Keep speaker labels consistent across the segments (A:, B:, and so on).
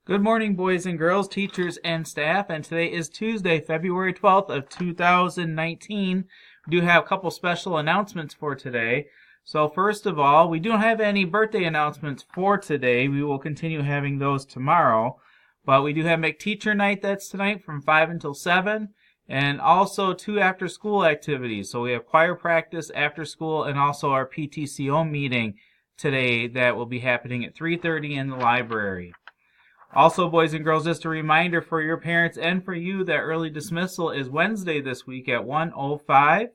A: Good morning, boys and girls, teachers and staff, and today is Tuesday, February 12th of 2019. We do have a couple special announcements for today. So first of all, we don't have any birthday announcements for today. We will continue having those tomorrow. But we do have McTeacher Night, that's tonight from 5 until 7, and also 2 after-school activities. So we have choir practice after school and also our PTCO meeting today that will be happening at 3:30 in the library. Also, boys and girls, just a reminder for your parents and for you that early dismissal is Wednesday this week at 1:05.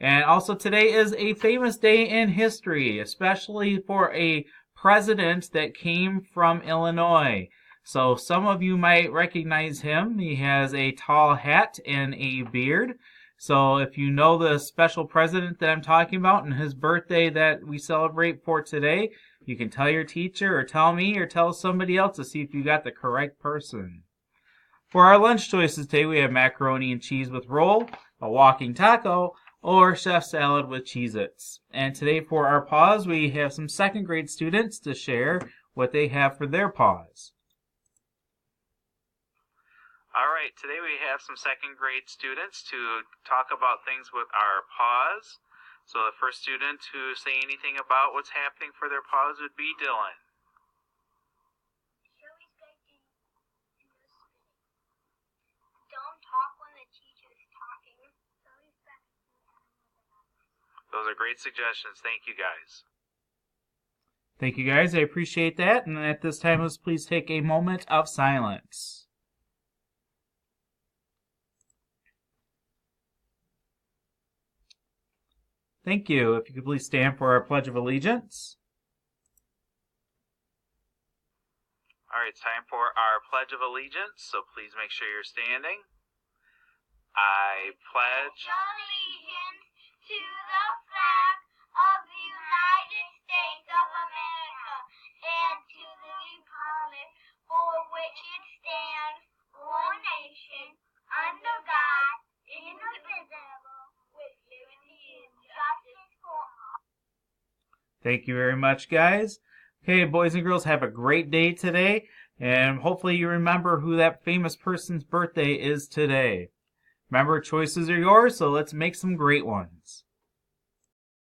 A: And also today is a famous day in history, especially for a president that came from Illinois. So some of you might recognize him. He has a tall hat and a beard. So if you know the special president that I'm talking about and his birthday that we celebrate for today, you can tell your teacher or tell me or tell somebody else to see if you got the correct person. For our lunch choices today, we have macaroni and cheese with roll, a walking taco, or chef salad with Cheez-Its. And today for our pause, we have some second grade students to share what they have for their pause.
B: All right, today we have some second grade students to talk about things with our pause. So the first student to say anything about what's happening for their pause would be Dylan.
C: Don't talk when the teacher is talking.
B: Those are great suggestions. Thank you, guys.
A: Thank you, guys. I appreciate that. And at this time, let's please take a moment of silence. Thank you. If you could please stand for our Pledge of Allegiance.
B: All right, it's time for our Pledge of Allegiance, so please make sure you're standing. I pledge
C: Allegiance to the flag of the United States of America and to the republic for which it stands, one nation, under God, indivisible, with liberty and justice for all.
A: Thank you very much, guys. Okay, boys and girls, have a great day today, and hopefully you remember who that famous person's birthday is today. Remember, choices are yours, so let's make some great ones.